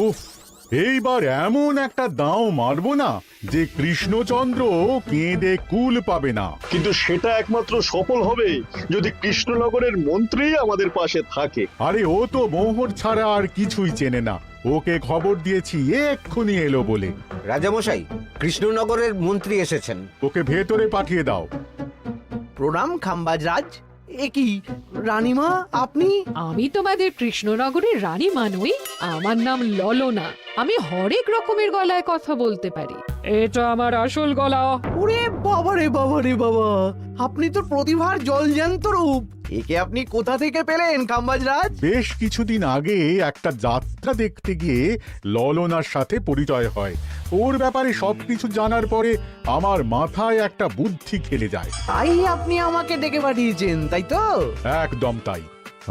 উফ, এইবার এমন একটা দাও মারবো না যে কৃষ্ণচন্দ্র কেঁদে কুল পাবে না। কিন্তু সেটা একমাত্র সফল হবে যদি কৃষ্ণনগরের মন্ত্রী আমাদের পাশে থাকে। আরে ও তো মোহর ছাড়া আর কিছুই চেনে না। ওকে খবর দিয়েছি এক্ষুনি এলো বলে। রাজামশাই, কৃষ্ণনগরের মন্ত্রী এসেছেন। ওকে ভেতরে পাঠিয়ে দাও। প্রণাম খাম্বাজরাজ। এ কি রানীমা, আপনি? আমি তোমাদের কৃষ্ণনগরের রানীমা নই, আমার নাম ললনা। আমি হরেক রকমের গলায় কথা বলতে পারি। এটা আমার আসল গলা। ওরে বাবা রে বাবা রে বাবা, আপনি তো প্রতিভার জলজ্যান্ত রূপ। একে আপনি কোথা থেকে পেলেন খাম্বাজরাজ? বেশ কিছুদিন আগে একটা যাত্রা দেখতে গিয়ে ললনার সাথে পরিচয় হয়। ওর ব্যাপারে সবকিছু জানার পরে আমার মাথায় একটা বুদ্ধি খেলে যায়। তাই আপনি আমাকে ডেকে পাঠিয়েছেন, তাই তো? একদম তাই।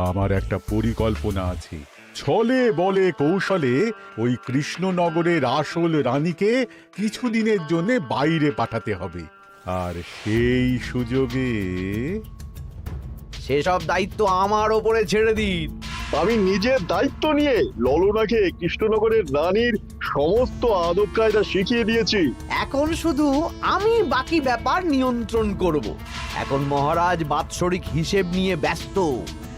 আমার একটা পরিকল্পনা আছে। ছলে বলে কৌশলে ওই কৃষ্ণনগরের আসল রানীকে কিছুদিনের জন্য বাইরে পাঠাতে হবে, আর সেই সুযোগে সেসব দায়িত্ব আমার ওপরে ছেড়ে দিন। আমি নিজের দায়িত্ব নিয়ে ললনাকে কৃষ্ণনগরের রানীর সমস্ত আদব কায়দা শিখিয়ে দিয়েছি। এখন শুধু আমি বাকি ব্যাপার নিয়ন্ত্রণ করব। এখন মহারাজ বাৎসরিক হিসেব নিয়ে ব্যস্ত,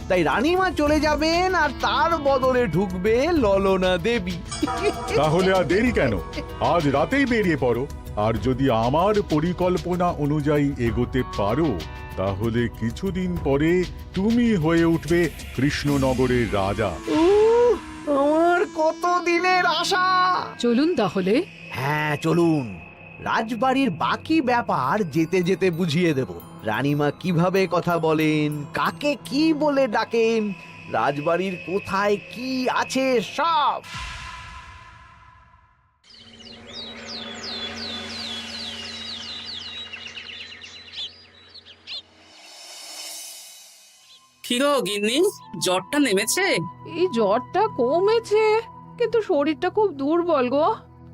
তাই রানীমা চলে যাবেন আর তার বদলে ঢুকবে ললনা দেবী। তাহলে আর দেরি কেন? আজ রাতেই বেরিয়ে পড়ো। আর যদি আমার পরিকল্পনা অনুযায়ী এগোতে পারো, তাহলে কিছুদিন পরে তুমি হয়ে উঠবে কৃষ্ণনগরের রাজা। আমার কত দিনের আশা। চলুন তাহলে। হ্যাঁ চলুন, রাজবাড়ির বাকি ব্যাপার যেতে যেতে বুঝিয়ে দেব। রানীমা কিভাবে কথা বলেন, কাকে কি বলে ডাকেন, রাজবাড়ির কোথায় কি আছে সব। কি গো গিন্নি, জ্বরটা নেমেছে? এই জ্বরটা কমেছে, কিন্তু শরীরটা খুব দুর্বল গো।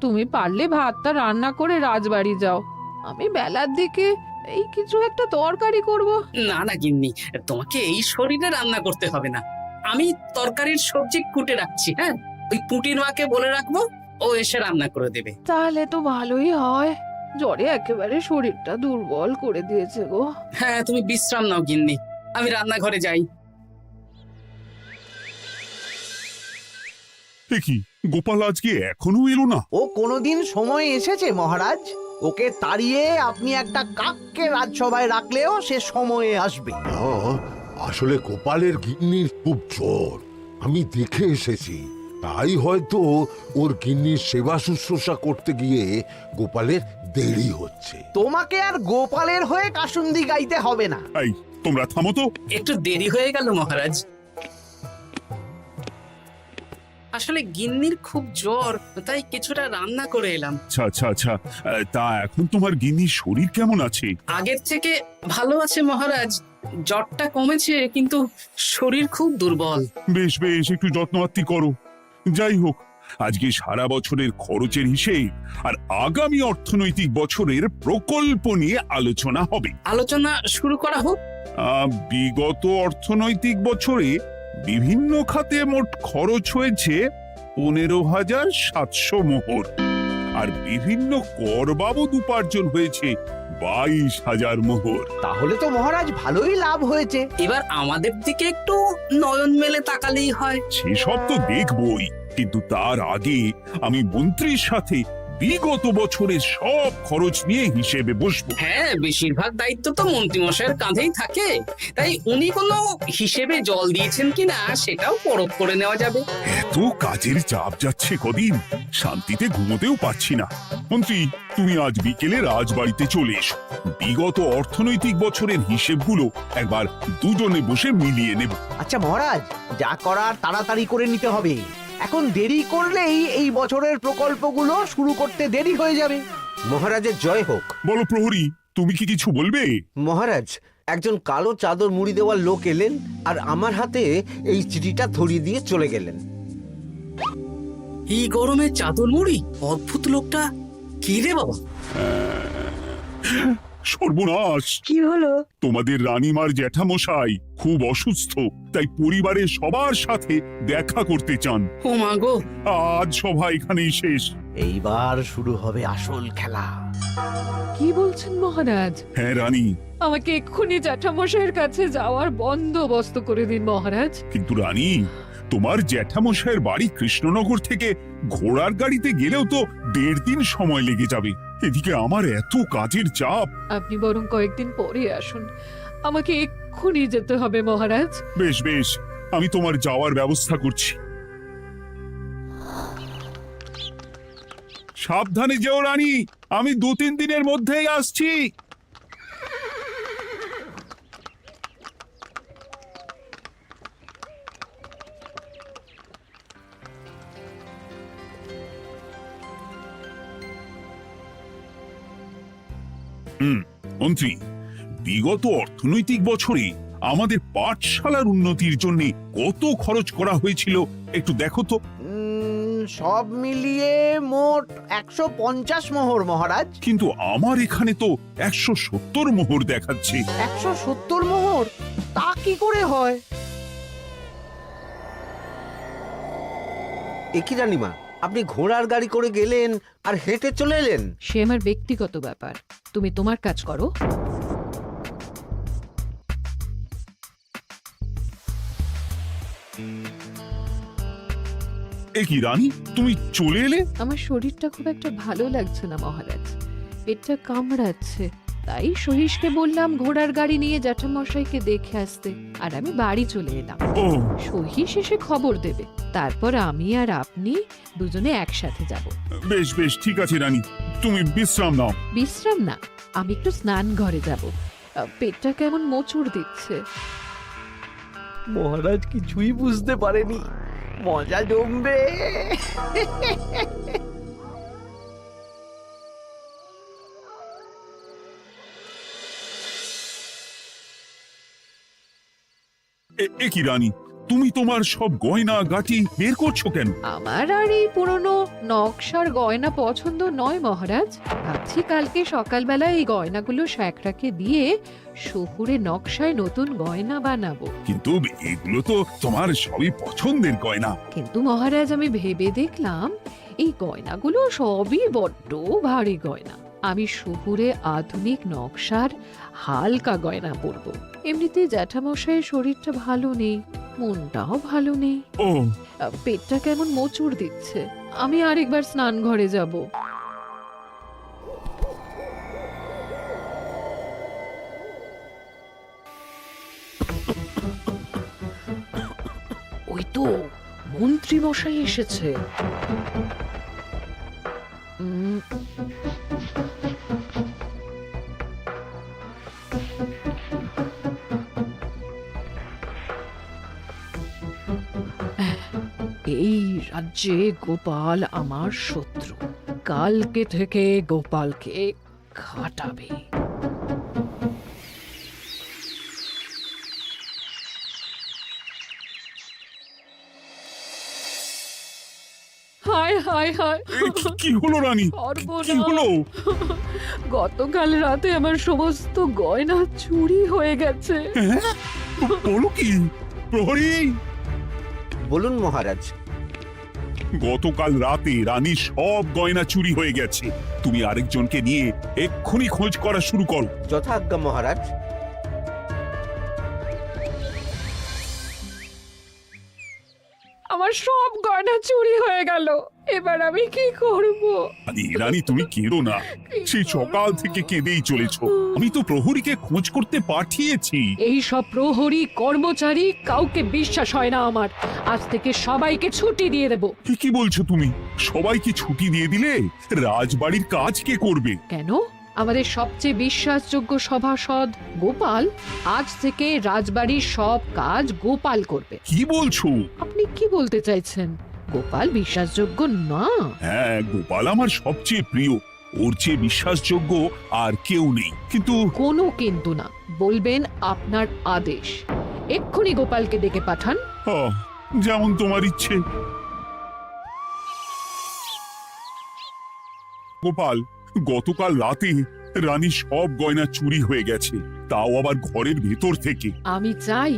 তুমি পারলে ভাতটা রান্না করে রাজবাড়ি যাও। আমি বেলার দিকে এই কিছু একটা তরকারি করব। না না গিন্নি, তোমাকে এই শরীরে রান্না করতে হবে না। আমি তরকারির সবজি কুটে রাখছি। হ্যাঁ, ওই পুটির মাকে বলে রাখবো, ও এসে রান্না করে দেবে। তাহলে তো ভালোই হয়। জ্বরে একেবারে শরীরটা দুর্বল করে দিয়েছে গো। হ্যাঁ, তুমি বিশ্রাম নাও গিন্নি, আমি রান্নাঘরে যাই। কি গোপাল আজকে এখনো এলো না? ও কোনোদিন সময় এসেছে মহারাজ? ওকে তাড়িয়ে আপনি একটা কাককে রাজসভায় রাখলেও সে সময়ে আসবে। আসলে গোপালের গিন্নির খুব জ্বর, আমি দেখে এসেছি। তাই হয়তো ওর গিন্নির সেবা শুশ্রূষা করতে গিয়ে গোপালের দেরি হচ্ছে। তোমাকে আর গোপালের হয়ে কাসুন্দি গাইতে হবে না। এই তোমরা থামো তো। একটু দেরি হয়ে গেল মহারাজ। আসলে গিন্নির খুব জ্বর, তাই কিছুটা রান্না করে এলাম। আচ্ছা আচ্ছা আচ্ছা, তা এখন তোমার গিন্নির শরীর কেমন আছে? আগের থেকে ভালো আছে মহারাজ, জ্বরটা কমেছে, কিন্তু শরীর খুব দুর্বল। বেশ বেশ, একটু যত্নআত্তি করো। যাই হোক, আজকে সারা বছরের খরচের হিসেব আর আগামী অর্থনৈতিক বছরের প্রকল্প নিয়ে আলোচনা হবে। আলোচনা শুরু করা হোক। বিগত অর্থনৈতিক বছরে বিভিন্ন খাতে মোট খরচ হয়েছে 15,700 মোহর, আর বিভিন্ন কর বাবদ উপার্জন হয়েছে 22,000 মোহর। তাহলে তো মহারাজ ভালোই লাভ হয়েছে। এবার আমাদের দিকে একটু নয়ন মেলে তাকালেই হয়। সেসব তো দেখবই, কিন্তু তার আগে আমি মন্ত্রীর সাথে বিগত বছরের সব খরচ নিয়ে হিসেবে বসবো। হ্যাঁ, বেশিরভাগ দায়িত্ব তো মন্ত্রীমশাইয়ের কাঁধেই থাকে, তাই উনি কোনো হিসেবে জল দিয়েছেন কিনা সেটাও পরখ করে নেওয়া যাবে। এত কাজের চাপ যাচ্ছে কদিন, শান্তিতে ঘুমোতেও পারছি না। মন্ত্রী, তুমি আজ বিকেলে রাজবাড়িতে চলে এসো। বিগত অর্থনৈতিক বছরের হিসেবগুলো একবার দুজনে বসে মিলিয়ে নেব। আচ্ছা মহারাজ, যা করার তাড়াতাড়ি করে নিতে হবে। এখন দেরি করলেই এই বছরের প্রকল্পগুলো শুরু করতে দেরি হয়ে যাবে। মহারাজের জয় হোক। বলো প্রহরী, তুমি কি কিছু বলবে? মহারাজ, একজন কালো চাদর মুড়ি দেওয়ার লোক এলেন আর আমার হাতে এই চিঠিটা ধরিয়ে দিয়ে চলে গেলেন। এই গরমে চাদর মুড়ি? অদ্ভুত লোকটা। কি রে বাবা? সর্বনাশ! কি হলো? তোমাদের রানীমার জ্যাঠামশাই খুব অসুস্থ, তাই পরিবারের সবার সাথে দেখা করতে চান। ও মা গো, আজ সভা এখানেই শেষ। এইবার শুরু হবে আসল খেলা। কি বলছেন মহারাজ? হ্যাঁ রানী, আমাকে এক্ষুনি জ্যাঠামশাইয়ের কাছে যাওয়ার বন্দোবস্ত করে দিন মহারাজ। কিন্তু রানী, তোমার জ্যাঠামশাইয়ের বাড়ি কৃষ্ণনগর থেকে ঘোড়ার গাড়িতে গেলেও তো 1.5 দিন সময় লেগে যাবে। এদিকে আমার এত কাজের চাপ। আপনি বরং কয়েকদিন পরে আসুন, আমাকে এক্ষুনি যেতে হবে মহারাজ। বেশ বেশ, আমি তোমার যাওয়ার ব্যবস্থা করছি। সাবধানে যেও রানী, আমি 2-3 দিনের মধ্যেই আসছি। মন্ত্রী, বিগত অর্থনৈতিক বছরে আমাদের পাঠশালার উন্নতির জন্য কত খরচ করা হয়েছিল একটু দেখো তো। সব মিলিয়ে মোট 150 মোহর মহারাজ। কিন্তু আমার এখানে তো 170 মোহর দেখাচ্ছে। 170 মোহর? তা কি করে হয়? একই রানীমা, আপনি ঘোড়ার গাড়ি করে গেলেন আর হেঁটে চলে এলেন? সে আমার ব্যক্তিগত ব্যাপার, তুমি তোমার কাজ করো। এ কি রানী, তুমি চলে এলে? আমার শরীরটা খুব একটা ভালো লাগছে না মহারাজ, পেটটা কামড়াচ্ছে। তাই সহিসকে বললাম ঘোড়ার গাড়ি নিয়ে জ্যাঠামশাইকে দেখে আসতে, আর আমি বাড়ি চলে এলাম। ও, সহিস এসে খবর দেবে, তারপর আমি আর আপনি দুজনে একসাথে যাব। বেশ বেশ, ঠিক আছে রানী, তুমি বিশ্রাম নাও। বিশ্রাম না, আমি একটু স্নান ঘরে যাব, পেটটা কেমন মোচড় দিচ্ছে। মহারাজ কিছুই বুঝতে পারেনি, মজা জমবে। এ কি রানী, তুমি তোমার সব গয়না গাটি বের করছো কেন? আমার আর এই পুরনো নকশার গয়না পছন্দ নয় মহারাজ। ভাবছি কালকে সকালবেলা এই গয়নাগুলো শ্যাকরাকে দিয়ে শহুরে নকশায় নতুন গয়না বানাবো। কিন্তু এগুলো তো তোমার সবই পছন্দের গয়না। কিন্তু মহারাজ, আমি ভেবে দেখলাম এই গয়নাগুলো সবই বড্ড ভারী গয়না। আমি শহুরে আধুনিক নকশার হালকা গয়না পরবো। এমনিতে জ্যাঠামশাইয়ের শরীরটা ভালো নেই, মনটাও ভালো নেই, ও, পেটটা কেমন মোচড় দিচ্ছে। আমি আরেকবার স্নান ঘরে যাব। ওই তো মন্ত্রী মশাই এসেছে। এই রাজ্যে গোপাল আমার শত্রু, কালকে থেকে গোপালকে খাটাবে। হায় হায় হায়, কি হলো রানী, কি হলো? গতকাল রাতে আমার সমস্ত গয়না চুরি হয়ে গেছে। হ্যাঁ? বলো কি প্রহরী? বলুন মহারাজ। গতকাল রাতে রানীর সব গয়না চুরি হয়ে গেছে। তুমি আরেকজনকে নিয়ে এক্ষুনি খোঁজ করা শুরু করো। যথাজ্ঞা মহারাজ। আমার সব গয়না চুরি হয়ে গেল, এবার আমি কি করব? রানী তুমি কেঁদো না, সেই সকাল থেকে কেঁদেই চলেছ। আমি তো প্রহরীকে খোঁজ করতে পাঠিয়েছি। এই সব প্রহরী কর্মচারী কাউকে বিশ্বাস হয় না আমার। আজ থেকে সবাইকে ছুটি দিয়ে দেব। কি বলছো তুমি? সবাইকে ছুটি দিয়ে দিলে রাজবাড়ির কাজ কে করবে? কেন? আমাদের সবচেয়ে বিশ্বাসযোগ্য সভাসদ গোপাল আজ থেকে রাজবাড়ির সব কাজ গোপাল করবে। কি বলছো? আপনি কি বলতে চাইছেন? গোপাল বিশ্বাসযোগ্য না? হ্যাঁ, গোপাল আমার সবচেয়ে প্রিয়। ওর চেয়ে বিশ্বাসযোগ্য আর কেউ নেই। কিন্তু কোনো কিন্তু না, বলবেন আপনার আদেশ। এক্ষুনি গোপালকে ডেকে পাঠান। যেমন তোমার ইচ্ছে। গোপাল, গতকাল রাতে রানীর সব গয়না চুরি হয়ে গেছে, তাও আবার ঘরের ভেতর থেকে। আমি চাই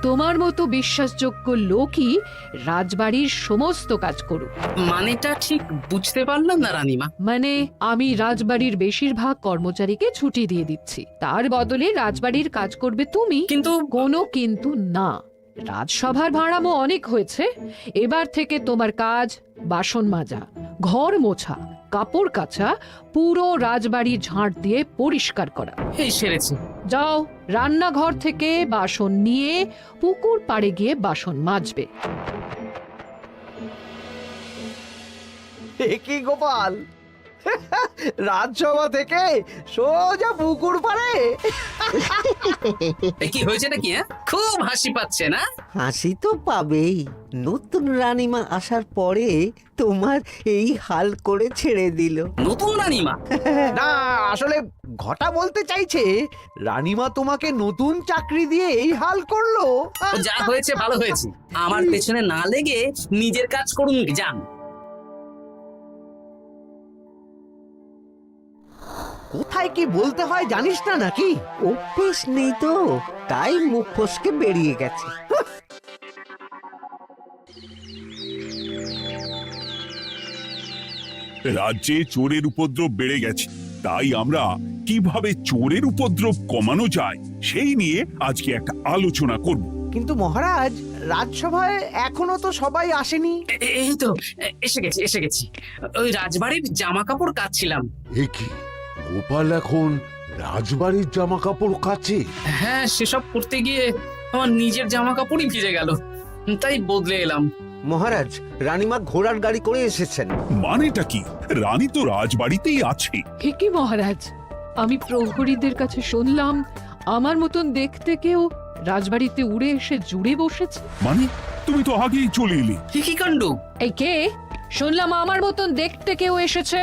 তোমার মতো বিশ্বাসযোগ্য লোকই রাজবাড়ির সমস্ত কাজ করুক। মানেটা ঠিক বুঝতে পারলাম না রানীমা। মানে আমি রাজবাড়ির বেশিরভাগ কর্মচারীকে ছুটি দিয়ে দিচ্ছি, তার বদলে রাজবাড়ির কাজ করবে তুমি। কিন্তু কোনো কিন্তু না, রাজসভার ভাড়ামো অনেক হয়েছে। এবার থেকে তোমার কাজ বাসন মাজা, ঘর মোছা, কাপড় কাচা, পুরো রাজবাড়ি ঝাঁট দিয়ে পরিষ্কার করা। এই সেরেছে। যাও, রান্নাঘর থেকে বাসন নিয়ে পুকুর পাড়ে গিয়ে বাসন মাজবে। এ কি গোপাল, রাজসভা থেকে সোজা পুকুর পাড়ে? কি হয়েছে নাকি? খুব হাসি পাচ্ছে না? হাসি তো পাবেই, নতুন রানীমা আসার পরে তোমার এই হাল করে ছেড়ে দিল। নতুন রানীমা? না, আসলে ঘটা বলতে চাইছে রানীমা তোমাকে নতুন চাকরি দিয়ে এই হাল করলো। ও যা হয়েছে ভালো হয়েছে, আমার পেছনে না লেগে নিজের কাজ করুন যান। কোথায় কি বলতে হয় জানিস না নাকি? অভ্যেস নেই তো, তাই মুখ ফসকে বেরিয়ে গেছে। রাজ্যে চোরের উপদ্রব বেড়ে গেছে, তাই আমরা কিভাবে চোরের উপদ্রব কমানো যায় সেই নিয়ে আজকে একটা আলোচনা করব। কিন্তু মহারাজ, রাজসভায় এখনো তো সবাই আসেনি। এই তো এসে গেছি। ওই রাজবাড়ির জামা কাপড় কাচ্ছিলাম। এ কি, গোপাল এখন রাজবাড়ির জামা কাপড় কাচে? হ্যাঁ, সেসব করতে গিয়ে আমার নিজের জামা কাপড়ই ভিজে গেল, তাই বদলে এলাম। মহারাজ, রানীমা ঘোড়ার গাড়ি করে এসেছেন। মানেটা কি? রানী তো রাজবাড়িতেই আছে। কি মহারাজ, আমি প্রহরীদের কাছে শুনলাম আমার মতন দেখতে কেউ রাজবাড়িতে উড়ে এসে জুড়ে বসেছে। মানে তুমি তো আগেই চলে এলে। কি কাণ্ড! এই কে? শুনলাম আমার মতন দেখতে কেউ এসেছে।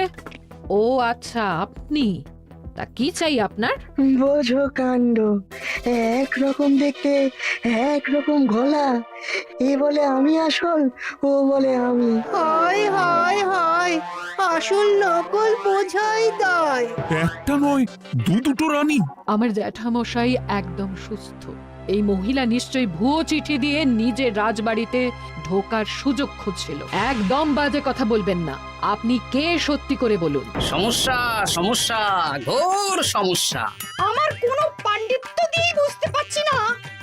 ও আচ্ছা, আপনি। তা কি চাই আপনার? বোঝো কাণ্ড, একরকম দেখতে একরকম গলা, এ বলে আমি আসল, ও বলে আমি। হায় হায় হায়, আসল নকল বোঝাই দায়। একটা নয়, দুটো রানী। আমার জ্যাঠামশাই একদম সুস্থ। এই মহিলা নিশ্চয়ই ভুয়ো চিঠি দিয়ে নিজের রাজবাড়িতে ঢোকার সুযোগ খুঁজছিল। একদম বাজে কথা বলবেন না। আপনি কে সত্যি করে বলুন। সমস্যা সমস্যা, ঘোর সমস্যা। আমার কোনো পাণ্ডিত্য দিয়ে বুঝতে পারছি না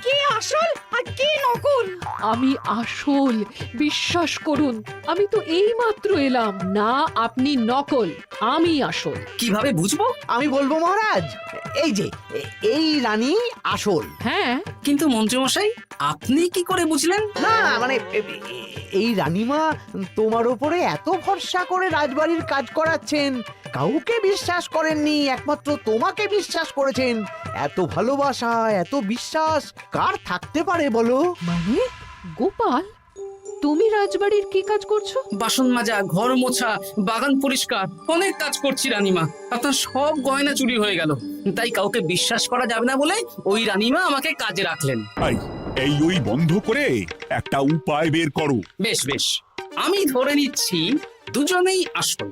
কে আসল আর কে নকল। আমি আসল, বিশ্বাস করুন। আমি তো এই মাত্র এলাম। না, আপনি নকল, আমি আসল। কিভাবে বুঝবো? আমি বলবো মহারাজ, এই যে এই রানী আসল। হ্যাঁ, কিন্তু মন্ত্রীমশাই, আপনি কি করে বুঝলেন? না মানে এই রানীমা তোমার উপরে এত ভরসা করে রাজবাড়ির কাজ করাচ্ছেন, কাউকে বিশ্বাস করেননি, একমাত্র তোমাকে বিশ্বাস করেছেন। এত ভালোবাসা, এত বিশ্বাস কার থাকতে পারে বলো? মানে গোপাল, তুমি রাজবাড়ির কি কাজ করছো? বাসন মাজা, ঘর মোছা, বাগান পরিষ্কার, অনেক কাজ করছি রানীমা। আপনার সব গয়না চুরি হয়ে গেল, তাই কাউকে বিশ্বাস করা যাবে না বলে ওই রানীমা আমাকে কাজে রাখলেন। এই ওই বন্ধ করে একটা উপায় বের করো। বেশ বেশ, আমি ধরে নিচ্ছি দুজনেই আসল।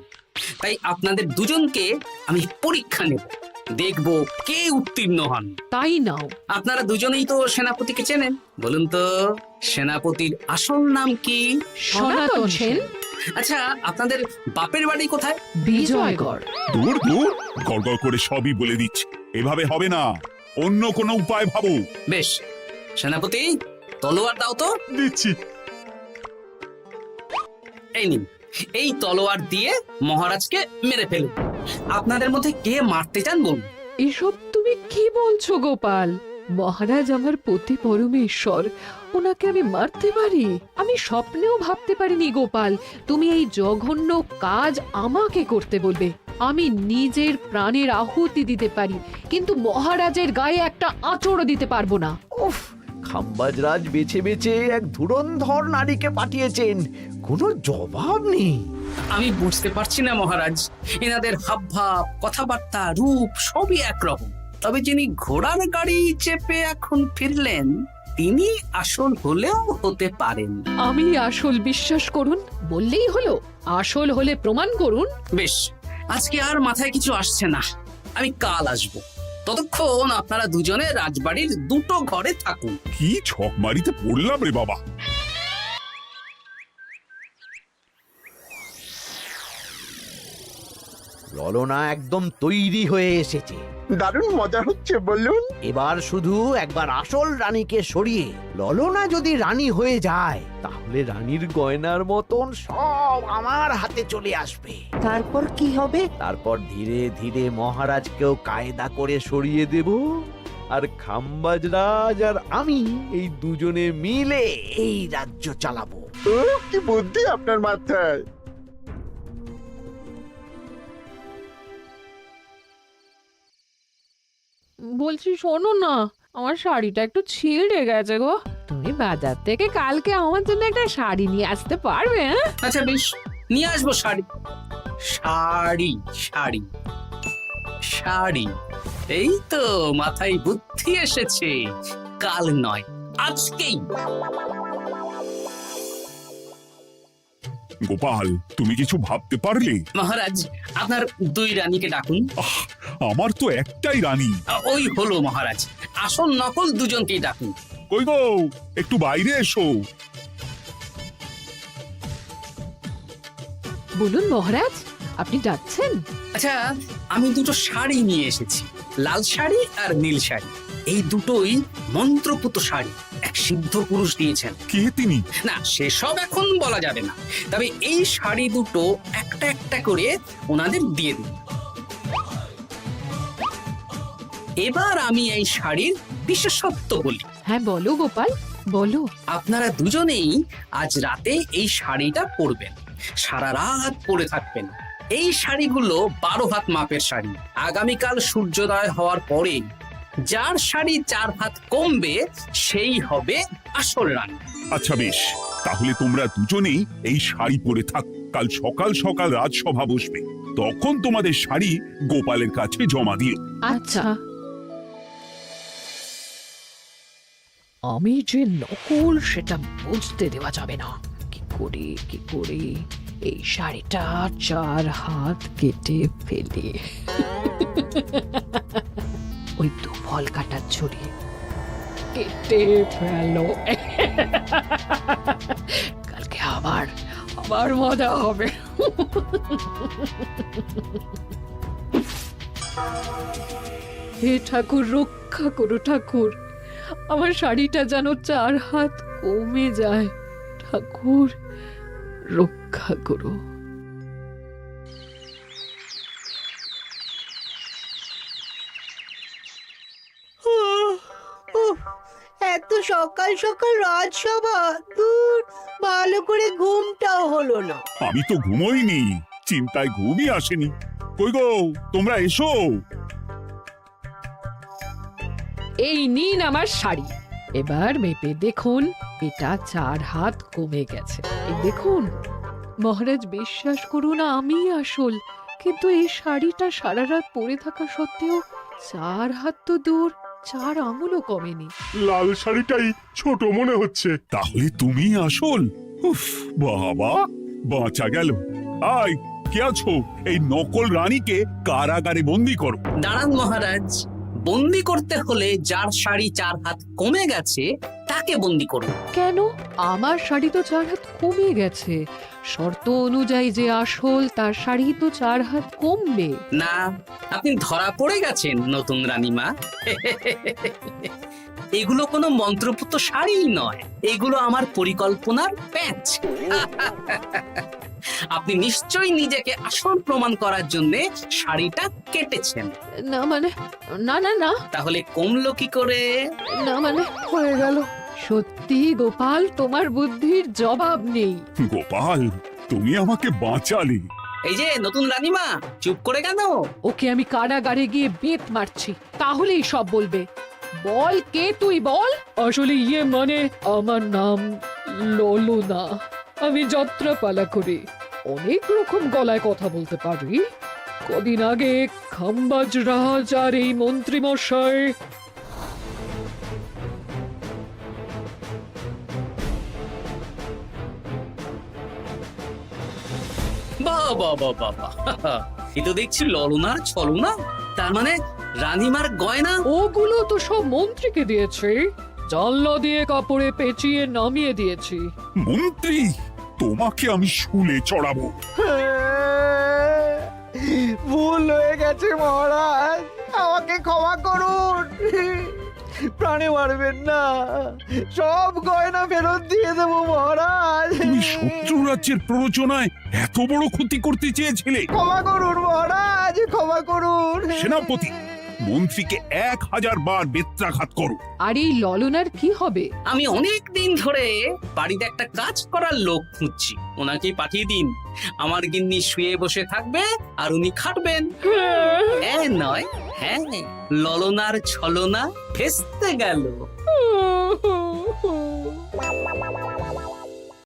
তাই আপনাদের দুজনকে আমি পরীক্ষা নেব, দেখব কে উত্তীর্ণ হন। তাই নাও। আপনারা দুজনেই তো সেনাপতিকে চেনেন, বলুন তো সেনাপতির আসল নাম কি? সনাতন সেন। আচ্ছা, আপনাদের বাপের বাড়ি কোথায়? বিজয়গড়। দূর দূর, গড়গড় করে সবই বলে দিচ্ছে। এভাবে হবে না, অন্য কোনো উপায় ভাবো। বেশ, সেনাপতি তলোয়ার দাও তো। দিচ্ছি। এই নিন, এই তলোয়ার দিয়ে মহারাজকে মেরে ফেলুন। আপনাদের মধ্যে কে মারতে চান বলুন। এসব তুমি কি বলছো গোপাল? মহারাজ আমার পতি পরমেশ্বর, ওনাকে আমি মারতে পারি? আমি স্বপ্নেও ভাবতে পারিনি গোপাল তুমি এই জঘন্য কাজ আমাকে করতে বলবে। আমি নিজের প্রাণের আহুতি দিতে পারি, কিন্তু মহারাজের গায়ে একটা আঁচড়ও দিতে পারবো না। উফ, খাম্বাজরাজ বেছে বেছে এক ধুরন্ধর নারীকে পাঠিয়েছেন, কোনো জবাব নেই। আমি বুঝতে পারছি না মহারাজ, এনাদের হাবভাব, কথাবার্তা, রূপ সবই একরকম। তবে যিনি ঘোড়ার গাড়ি চেপে এখন ফিরলেন, তিনি আসল হলেও হতে পারেন। আমি আসল, বিশ্বাস করুন। বললেই হলো? আসল হলে প্রমাণ করুন। বেশ, আজকে আর মাথায় কিছু আসছে না। আমি কাল আসবো। ততক্ষণ আপনারা দুজনে রাজবাড়ির দুটো ঘরে থাকুন। কি ছকমারিতে পড়লাম রে বাবা। ললনা একদম তৈরি হয়ে এসেছে। দারুণ মজা হচ্ছে বলুন। এবার শুধু একবার আসল রানীকে সরিয়ে ললনা যদি রানী হয়ে যায়, তাহলে রানীর গয়নার মতন সব আমার হাতে চলে আসবে। তারপর কি হবে? তারপর ধীরে ধীরে মহারাজকেও কায়দা করে সরিয়ে দেব, আর খাম্বাজ রাজ আর আমি এই দুজনে মিলে এই রাজ্য চালাবো। কি বুদ্ধি আপনার মাথায়। বলছি শোনো না, আমার শাড়িটা একটু ছিঁড়ে গেছে গো। তুমি বাজার থেকে কালকে আমার জন্য একটা শাড়ি নিয়ে আসতে পারবে? হ্যাঁ? আচ্ছা বেশ, নিয়ে আসবো শাড়ি। শাড়ি শাড়ি শাড়ি, এই তো মাথায় বুদ্ধি এসেছে। কাল নয়, আজকেই। গোপাল, তুমি কিছু ভাবতে পারলে? মহারাজ, আপনার দুই রানীকে ডাকুন। আমার তো একটাই রানী। ওই হলো মহারাজ, আসল নকল দুজনকেই ডাকুন। কই গো, একটু বাইরে এসো। বলুন মহারাজ, আপনি ডাকছেন? আচ্ছা, আমি দুটো শাড়ি নিয়ে এসেছি, লাল শাড়ি আর নীল শাড়ি। এই দুটোই মন্ত্রপুত শাড়ি, এক সিদ্ধ পুরুষ দিয়েছেন। কে তিনি? না, সেসব এখন বলা যাবে না, তবে এই শাড়ি দুটো একটা একটা করে ওনাদের দিয়ে দিন। এবার আমি এই শাড়ির বিশেষত্ব বলি। হ্যাঁ বলো গোপাল, বলো। আপনারা দুজনেই আজ রাতে এই শাড়িটা পরবেন, সারা রাত পরে থাকবেন। এই শাড়িগুলো 12 হাত মাপের শাড়ি। আগামীকাল সূর্যোদয় হওয়ার পরে যার শাড়ি 4 হাত কমবে সেই হবে আসল রানী। আচ্ছা বেশ, তাহলে তোমরা দুজনেই এই শাড়ি পরে থাক। কাল সকাল সকাল রাজসভা বসবে, তখন তোমাদের শাড়ি গোপালের কাছে জমা দিও। আচ্ছা। আমি যে নকল সেটা বুঝতে দেওয়া যাবে না। কি করে এই শাড়িটা 4 হাত কেটে ফেলে ওই দু ফল কাটার ছড়ি কেটে ফেলো। কালকে আবার মজা হবে। হে ঠাকুর, রক্ষা করো ঠাকুর, আমার শাড়িটা যেন 4 হাত কমে যায়। ঠাকুর রক্ষা করো। এত সকাল সকাল রাজসভা, দূর, ভালো করে ঘুমটাও হলো না। আমি তো ঘুমোইনি, চিন্তায় ঘুমই আসেনি। কই গো, তোমরা এসো। এই নিন আমার শাড়ি, এবার মেপে দেখুন, এটা 4 হাত কমে গেছে। এই দেখুন মহারাজ, বিশ্বাস করুন আমি আসল, কিন্তু এই শাড়িটা সারা রাত পরে থাকা সত্ত্বেও 4 হাত তো দূর, 4 আঙুলও কমেনি। লাল শাড়িটাই ছোট মনে হচ্ছে। তাহলে তুমি আসল? উফ বাবা, বাঁচা গেল। আয়, কে আছো? এই নকল রানীকে কারাগারে বন্দি করো। দাঁড়ান মহারাজ, বন্দি করতে হলে যার শাড়ি 4 হাত কমে গেছে তাকে বন্দি করুন। কেন? আমার শাড়ি তো 4 হাত কমে গেছে। শর্ত অনুযায়ী যে আসল তার শাড়ি তো 4 হাত কমবে না, আপনি ধরা পড়ে গেছেন নতুন রানীমা। এগুলো কোনো মন্ত্রপুত শাড়ি নয়, এগুলো আমার পরিকল্পনার প্যাচ। আপনি নিশ্চয়ই নিজেকে আসল প্রমাণ করার জন্য শাড়িটা কেটেছেন। না মানে, না না না, তাহলে কমলো কি করে? না মানে হয়ে গেল। সত্যি গোপাল, তোমার বুদ্ধির জবাব নেই। গোপাল, তুমি আমাকে বাঁচালে। এই যে নতুন রানীমা, চুপ করে কেন? ওকে আমি কারাগারে গিয়ে বেত মারছি, তাহলেই সব বলবে। বল, কে তুই বল। আসলে মানে আমার নাম ললনা, আমি যাত্রাপালা করি, অনেক রকম গলায় কথা বলতে পারি। কদিন আগে খাম্বাজ রাজ আর এই মন্ত্রী মশাই বাহ বাহ বাহ বাহ, এ তো দেখছি ললনার ছলনা। তার মানে রানীমার গয়না? ওগুলো তো সব মন্ত্রীকে দিয়েছি, জানলা দিয়ে কাপড়ে পেঁচিয়ে নামিয়ে দিয়েছি। মন্ত্রী, তোমাকে আমি শুলে চড়াবো। ভুল হয়ে গেছে মহারাজ, আমাকে ক্ষমা করুন। প্রাণে মারবেন না, সব গয়না ফেরত দিয়ে দেবো মহারাজ। তুমি শত্রু রাজ্যের প্ররোচনায় এত বড় ক্ষতি করতে চেয়েছিলে? ক্ষমা করুন মহারাজ, ক্ষমা করুন। সেনাপতি, মন্ত্রীকে 1000 বার বেত্রাঘাত করো। আর এই ললনার কি হবে? আমি অনেক দিন ধরে বাড়িতে একটা কাজ করার লোক খুঁজছি, ওনাকে পাঠিয়ে দিন। আমার গিন্নি শুয়ে বসে থাকবে আর উনি খাটবেন। নয়, হ্যাঁ, ললনার ছলনা ভেস্তে গেল।